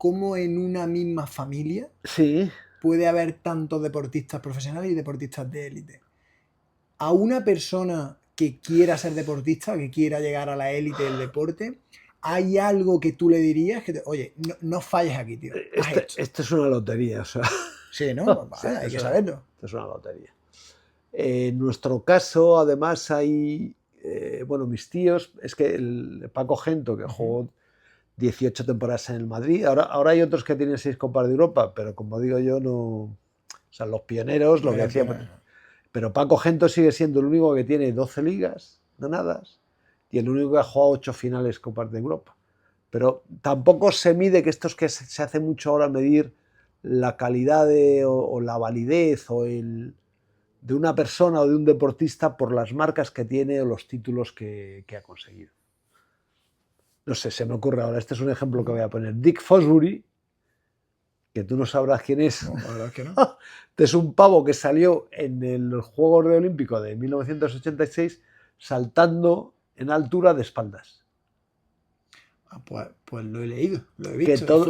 cómo en una misma familia Sí, puede haber tantos deportistas profesionales y deportistas de élite. A una persona que quiera ser deportista, que quiera llegar a la élite del deporte, ¿hay algo que tú le dirías? Oye, no falles aquí, tío. Haz esto. esto es una lotería, o sea, Sí, ¿no? Pues sí, vaya, hay que saberlo. esto es una lotería. En nuestro caso, además, hay, bueno, mis tíos, es que el Paco Gento, que jugó 18 temporadas en el Madrid, ahora hay otros que tienen 6 Copas de Europa, pero como digo yo, no, o sea, los pioneros, lo No que era el hacía, pionero, ¿no? pero Paco Gento sigue siendo el único que tiene 12 ligas ganadas y el único que ha jugado 8 finales Copas de Europa. Pero tampoco se mide, que esto es que se hace mucho ahora, medir la calidad o la validez de una persona o de un deportista por las marcas que tiene o los títulos que ha conseguido. No sé, se me ocurre ahora, este es un ejemplo que voy a poner. Dick Fosbury, que tú no sabrás quién es. No, la verdad es que no. Este es un pavo que salió en los Juegos Olímpicos de 1986 saltando en altura de espaldas. Ah, pues lo he leído, lo he Que visto. Y todo,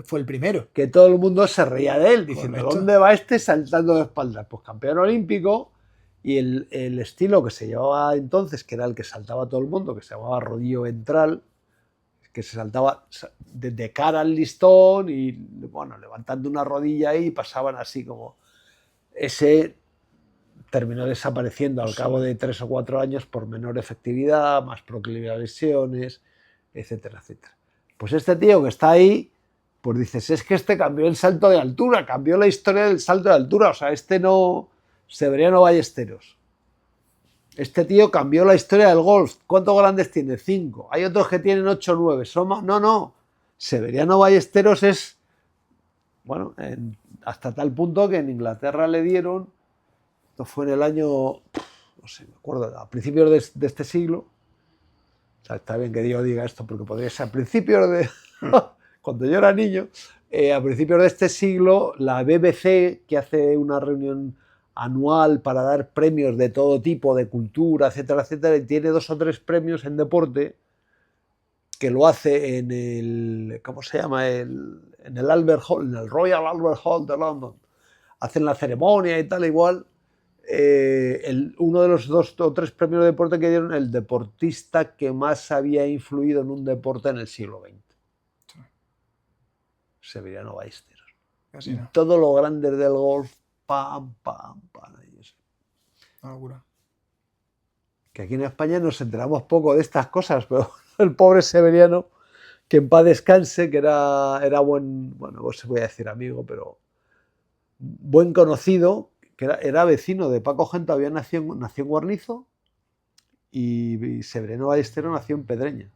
fue el primero. que todo el mundo se reía de él, diciendo, Correcto. ¿dónde va este saltando de espaldas? Pues campeón olímpico, y el estilo que se llevaba entonces, que era el que saltaba todo el mundo, que se llamaba rodillo ventral, que se saltaba de cara al listón y, bueno, levantando una rodilla ahí, pasaban así como... Ese terminó desapareciendo al cabo de 3 o 4 años por menor efectividad, más proclive a lesiones, etcétera, etcétera. Pues este tío que está ahí, pues dices, es que este cambió el salto de altura, cambió la historia del salto de altura, o sea, este no, Severiano Ballesteros. Este tío cambió la historia del golf. ¿Cuántos grandes tiene? 5. Hay otros que tienen 8 o 9. No, no. Severiano Ballesteros es, bueno, hasta tal punto que en Inglaterra le dieron, esto fue en el año, no sé, me acuerdo, a principios de este siglo. O sea, está bien que yo diga esto porque podría ser a principios de... cuando yo era niño, a principios de este siglo, la BBC, que hace una reunión anual para dar premios de todo tipo, de cultura, etcétera, etcétera, y tiene 2 o 3 premios en deporte, que lo hace en el, ¿cómo se llama? En el Albert Hall, en el Royal Albert Hall de London. Hacen la ceremonia y tal, igual. Uno de los 2 o 3 premios de deporte que dieron, el deportista que más había influido en un deporte en el siglo XX. Severiano Ballesteros. Casi Y no. todos los grandes del golf, pam, pam, pam. Una locura. Que aquí en España nos enteramos poco de estas cosas, pero el pobre Severiano, que en paz descanse, que era buen, bueno, no se voy a decir amigo, pero buen conocido, que era vecino de Paco Gento, nació en Guarnizo, y Severiano Ballesteros nació en Pedreña.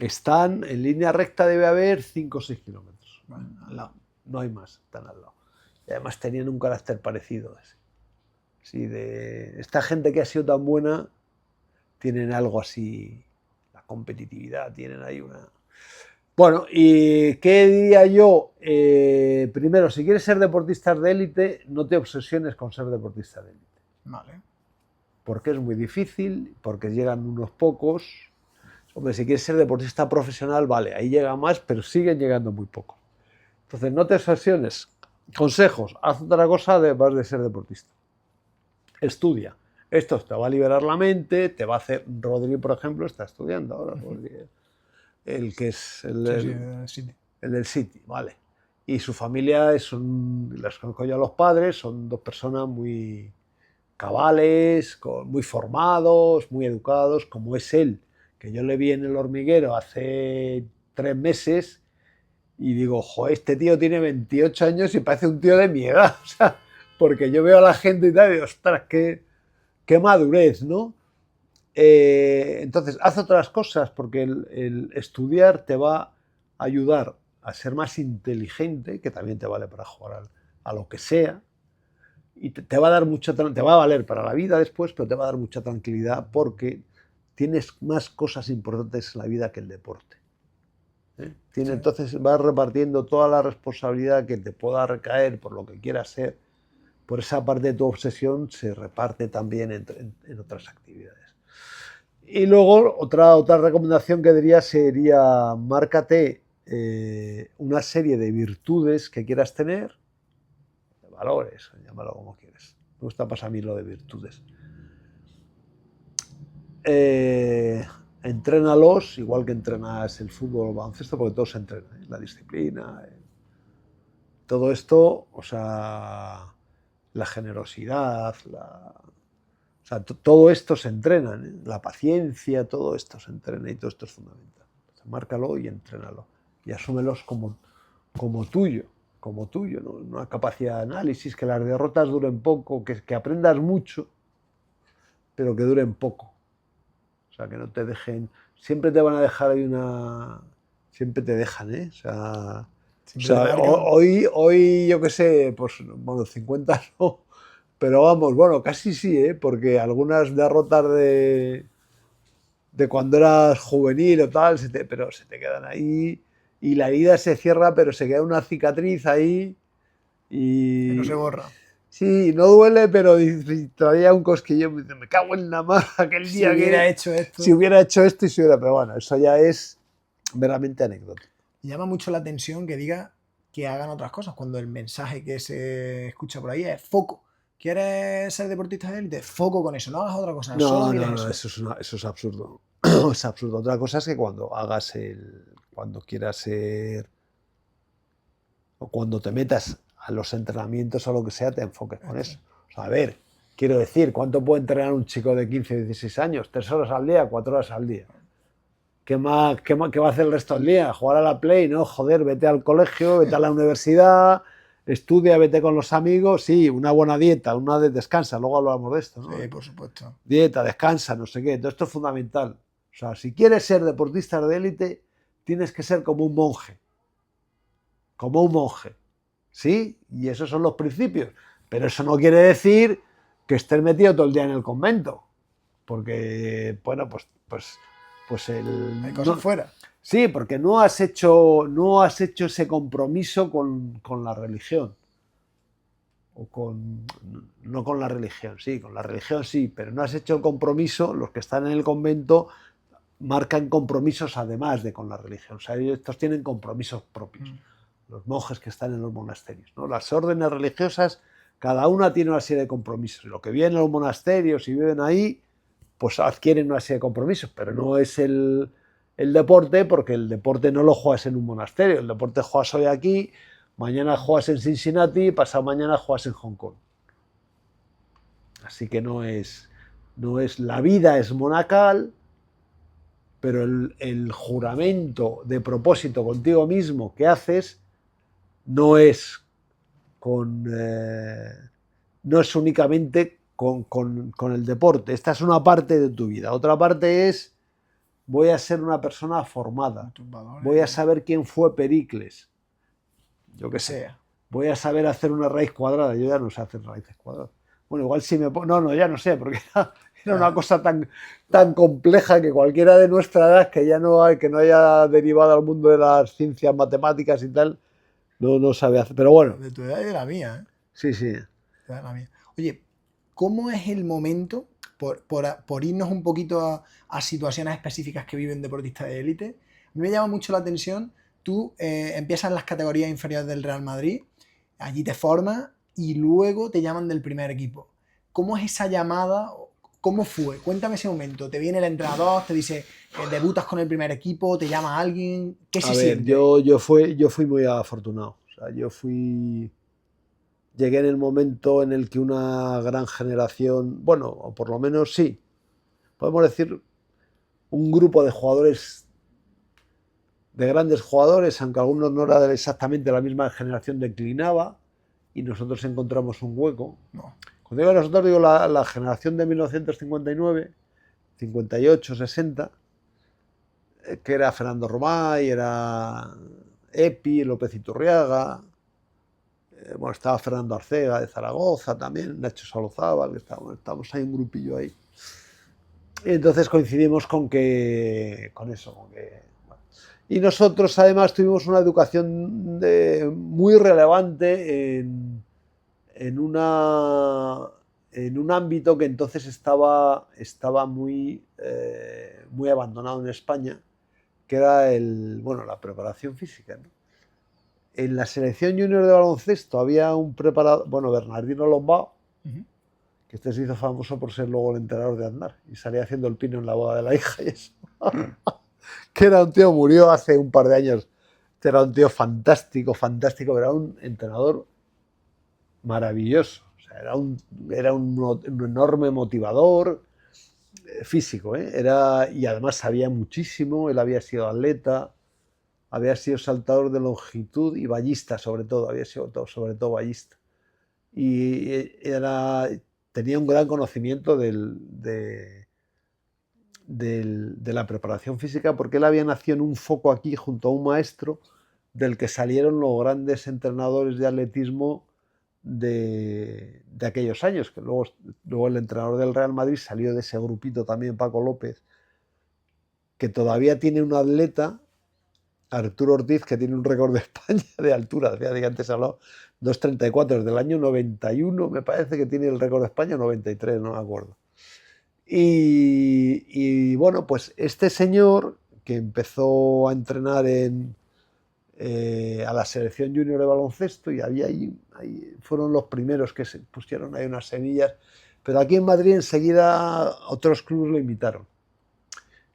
Están en línea recta, debe haber 5 o 6 kilómetros. Vale, al lado. No hay más, están al lado. Y además tenían un carácter parecido. Sí, de esta gente que ha sido tan buena, tienen algo así, la competitividad, tienen ahí una... Bueno, ¿y qué diría yo? Primero, si quieres ser deportista de élite, no te obsesiones con ser deportista de élite. Vale. Porque es muy difícil, porque llegan unos pocos. Hombre, si quieres ser deportista profesional, vale, ahí llega más, pero siguen llegando muy pocos. Entonces, no te obsesiones. Consejos, haz otra cosa además de ser deportista. Estudia. Esto te va a liberar la mente, te va a hacer... Rodri, por ejemplo, está estudiando ahora, porque el que es Sí, sí, sí. el del City, vale. Y su familia, las conozco yo a los padres, son 2 personas muy cabales, muy formados, muy educados, como es él, que yo le vi en el hormiguero hace 3 meses y digo, jo, este tío tiene 28 años y parece un tío de mi edad, o sea, porque yo veo a la gente y tal, y digo, ostras, qué madurez, ¿no? Entonces, haz otras cosas, porque el estudiar te va a ayudar a ser más inteligente, que también te vale para jugar a lo que sea, y te va a dar te va a valer para la vida después, pero te va a dar mucha tranquilidad porque tienes más cosas importantes en la vida que el deporte. Sí. Entonces vas repartiendo toda la responsabilidad que te pueda recaer por lo que quieras ser, por esa parte de tu obsesión se reparte también en otras actividades. Y luego otra recomendación que diría sería márcate una serie de virtudes que quieras tener, de valores, llámalo como quieres. Me gusta pasar a mí lo de virtudes. Entrénalos igual que entrenas el fútbol o el baloncesto, porque todo se entrena, la disciplina, todo esto, o sea, la generosidad, o sea, todo esto se entrena, la paciencia, todo esto se entrena y todo esto es fundamental. Entonces, márcalo y entrénalo y asúmelos como tuyo, ¿no? Una capacidad de análisis, que las derrotas duren poco, que aprendas mucho, pero que duren poco. O sea, que no te dejen, siempre te van a dejar ahí siempre te dejan, ¿eh? O sea, hoy yo qué sé, pues bueno, 50 no, pero vamos, bueno, casi sí, ¿eh? Porque algunas derrotas de cuando eras juvenil o tal, pero se te quedan ahí y la herida se cierra, pero se queda una cicatriz ahí y... Que no se borra. Sí, no duele, pero traía un cosquillo, me cago en la mar aquel día si hubiera hecho esto. Si hubiera hecho esto y si hubiera... Pero bueno, eso ya es meramente anecdótico. Llama mucho la atención que diga que hagan otras cosas, cuando el mensaje que se escucha por ahí es foco. ¿Quieres ser deportista de élite? Foco con eso, no hagas otra cosa. No, no, eso es absurdo. Es absurdo. Otra cosa es que cuando cuando quieras ser, o cuando te metas a los entrenamientos o lo que sea, te enfoques con eso. O sea, a ver, quiero decir, ¿cuánto puede entrenar un chico de 15 o 16 años? 3 horas al día, 4 horas al día. ¿Qué va a hacer el resto del día? ¿Jugar a la Play? No, joder, vete al colegio, vete a la universidad, estudia, vete con los amigos. Sí, una buena dieta, descansa, luego hablamos de esto, ¿no? Sí, por supuesto. Dieta, descansa, no sé qué. Todo esto es fundamental. O sea, si quieres ser deportista de élite, tienes que ser como un monje. Como un monje. ¿Sí? Y esos son los principios. Pero eso no quiere decir que estés metido todo el día en el convento. Porque, bueno, hay cosas fuera. Sí, porque no has hecho ese compromiso con la religión. No con la religión, sí, con la religión sí, pero no has hecho el compromiso. Los que están en el convento marcan compromisos además de con la religión. O sea, estos tienen compromisos propios. Los monjes que están en los monasterios, ¿no? Las órdenes religiosas, cada una tiene una serie de compromisos. Y los que viven en los monasterios y viven ahí, pues adquieren una serie de compromisos, pero no es el deporte, porque el deporte no lo juegas en un monasterio. El deporte juegas hoy aquí, mañana juegas en Cincinnati, pasado mañana juegas en Hong Kong. Así que no es la vida es monacal, pero el juramento de propósito contigo mismo que haces no es no es únicamente con el deporte. Esta es una parte de tu vida. Otra parte es, voy a ser una persona formada. Voy a saber quién fue Pericles. Yo qué sé. Voy a saber hacer una raíz cuadrada. Yo ya no sé hacer raíces cuadradas. Bueno, igual si me pongo... No, ya no sé, porque era una cosa tan compleja que cualquiera de nuestra edad que no haya derivado al mundo de las ciencias matemáticas y tal, no sabe hacer. Pero bueno. De tu edad y de la mía, ¿eh? Sí. De la mía. Oye, ¿cómo es el momento, por irnos un poquito a situaciones específicas que viven deportistas de élite? A mí me llama mucho la atención, tú empiezas en las categorías inferiores del Real Madrid, allí te formas y luego te llaman del primer equipo. ¿Cómo es esa llamada? ¿Cómo fue? Cuéntame ese momento. Te viene el entrenador, te dice, debutas con el primer equipo, te llama alguien. ¿Qué se siente? Yo fui muy afortunado. O sea, llegué en el momento en el que una gran generación, bueno, o por lo menos sí, podemos decir un grupo de jugadores, de grandes jugadores, aunque algunos no eran exactamente la misma generación, declinaba y nosotros encontramos un hueco. No. Cuando digo nosotros, digo la generación de 1959, 58, 60, que era Fernando Romay, era Epi, López Iturriaga, bueno, estaba Fernando Arcega de Zaragoza también, Nacho Solozábal, que estábamos ahí un grupillo ahí. Y entonces coincidimos con eso. Bueno. Y nosotros además tuvimos una educación muy relevante en en un ámbito que entonces estaba muy, muy abandonado en España, que era la preparación física, ¿no? En la selección junior de baloncesto había un preparador, Bernardino Lombao, que este se hizo famoso por ser luego el entrenador de Aznar y salía haciendo el pino en la boda de la hija y eso. Que era un tío, murió hace un par de años. Era un tío fantástico, fantástico, era un entrenador maravilloso. O sea, era un enorme motivador físico, ¿eh? Y además sabía muchísimo, él había sido atleta, había sido saltador de longitud y ballista, sobre todo, había sido sobre todo ballista. Y tenía un gran conocimiento de la preparación física, porque él había nacido en un foco aquí junto a un maestro del que salieron los grandes entrenadores de atletismo de aquellos años, que luego el entrenador del Real Madrid salió de ese grupito también, Paco López, que todavía tiene un atleta, Arturo Ortiz, que tiene un récord de España de altura. Fíjate que antes hablado 2,34, desde el año 91 me parece que tiene el récord de España, 93, no me acuerdo. Y bueno, pues este señor que empezó a entrenar a la selección junior de baloncesto, y ahí fueron los primeros que se pusieron ahí unas semillas, pero aquí en Madrid enseguida otros clubes lo imitaron.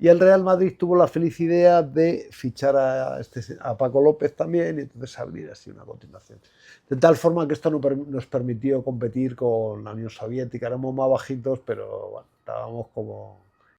Y el Real Madrid tuvo la feliz idea de fichar a Paco López también, y entonces abrir así una continuación. De tal forma que esto nos permitió competir con la Unión Soviética. Éramos más bajitos, pero bueno, estábamos como